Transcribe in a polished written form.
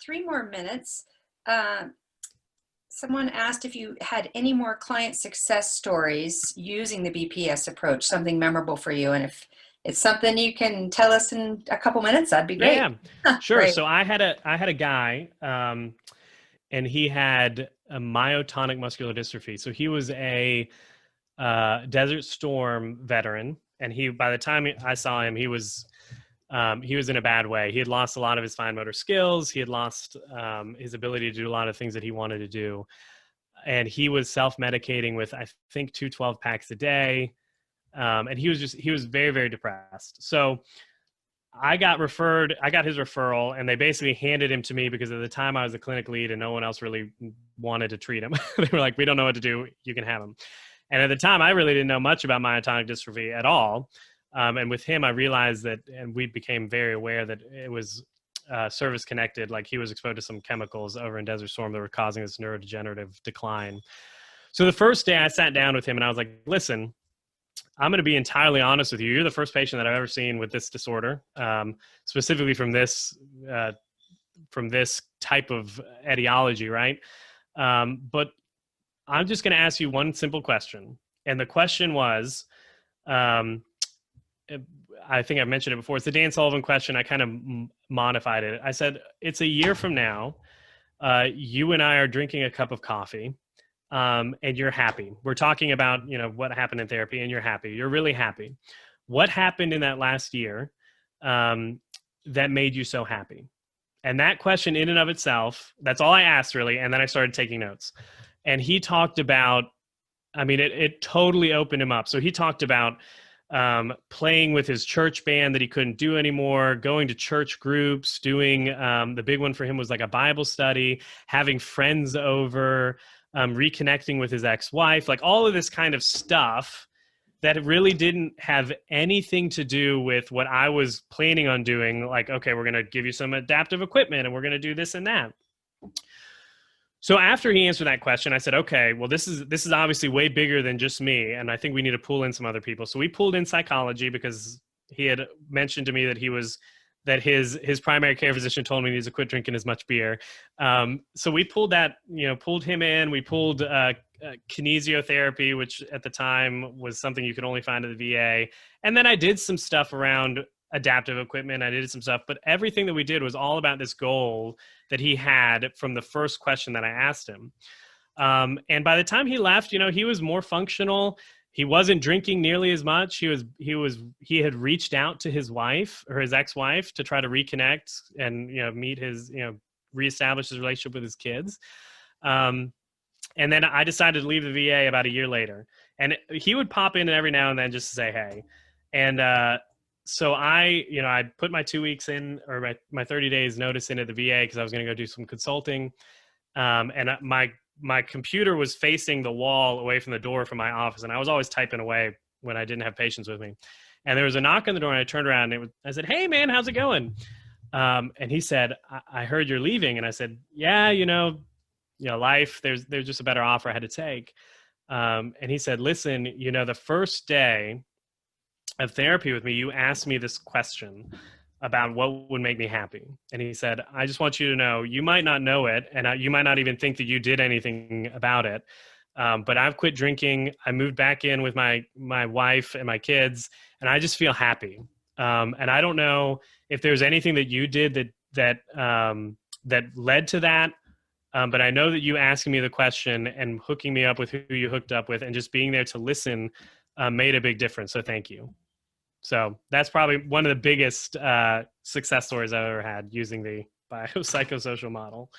3 more minutes. Someone asked if you had any more client success stories using the BPS approach, something memorable for you. And if it's something you can tell us in a couple minutes, that'd be great. Yeah, sure. Great. So I had a guy, and he had a myotonic muscular dystrophy. So he was a Desert Storm veteran, and by the time I saw him, he was in a bad way. He had lost a lot of his fine motor skills. He had lost his ability to do a lot of things that he wanted to do. And he was self-medicating with, I think, 2 12-packs a day. And he was very, very depressed. So I got his referral, and they basically handed him to me because at the time I was the clinic lead and no one else really wanted to treat him. They were like, we don't know what to do. You can have him. And at the time I really didn't know much about myotonic dystrophy at all. And with him, I realized that, and we became very aware that it was service connected. Like, he was exposed to some chemicals over in Desert Storm that were causing this neurodegenerative decline. So the first day I sat down with him and I was like, listen, I'm going to be entirely honest with you. You're the first patient that I've ever seen with this disorder, specifically from this type of etiology, right? But I'm just going to ask you one simple question. And the question was, I think I've mentioned it before. It's the Dan Sullivan question. I kind of modified it. I said, it's a year from now. You and I are drinking a cup of coffee, and you're happy. We're talking about, what happened in therapy, and you're happy. You're really happy. What happened in that last year that made you so happy? And that question in and of itself, that's all I asked, really. And then I started taking notes. And he talked about, it totally opened him up. So he talked about playing with his church band that he couldn't do anymore, going to church groups, doing the big one for him was like a Bible study, having friends over, reconnecting with his ex-wife, like all of this kind of stuff that really didn't have anything to do with what I was planning on doing. Like, okay, we're going to give you some adaptive equipment and we're going to do this and that. So after he answered that question, I said, okay, well, this is obviously way bigger than just me, and I think we need to pull in some other people. So we pulled in psychology because he had mentioned to me that his primary care physician told me he needs to quit drinking as much beer. So we pulled him in. We pulled kinesiotherapy, which at the time was something you could only find at the VA. And then I did some stuff around adaptive equipment. I did some stuff, but everything that we did was all about this goal that he had from the first question that I asked him. And by the time he left, he was more functional. He wasn't drinking nearly as much. He had reached out to his wife or his ex-wife to try to reconnect and, meet his, reestablish his relationship with his kids. And then I decided to leave the VA about a year later, and he would pop in every now and then just to say, hey. And, so I put my 2 weeks in, or my 30 days notice in at the VA because I was going to go do some consulting. And my computer was facing the wall away from the door from my office. And I was always typing away when I didn't have patients with me. And there was a knock on the door, and I turned around and I said, hey man, how's it going? And he said, I heard you're leaving. And I said, yeah, life, there's just a better offer I had to take. And he said, listen, the first day of therapy with me, you asked me this question about what would make me happy. And he said, I just want you to know, you might not know it, and you might not even think that you did anything about it. But I've quit drinking. I moved back in with my wife and my kids, and I just feel happy. And I don't know if there's anything that you did that led to that. But I know that you asking me the question and hooking me up with who you hooked up with and just being there to listen made a big difference. So thank you. So that's probably one of the biggest success stories I've ever had using the biopsychosocial model.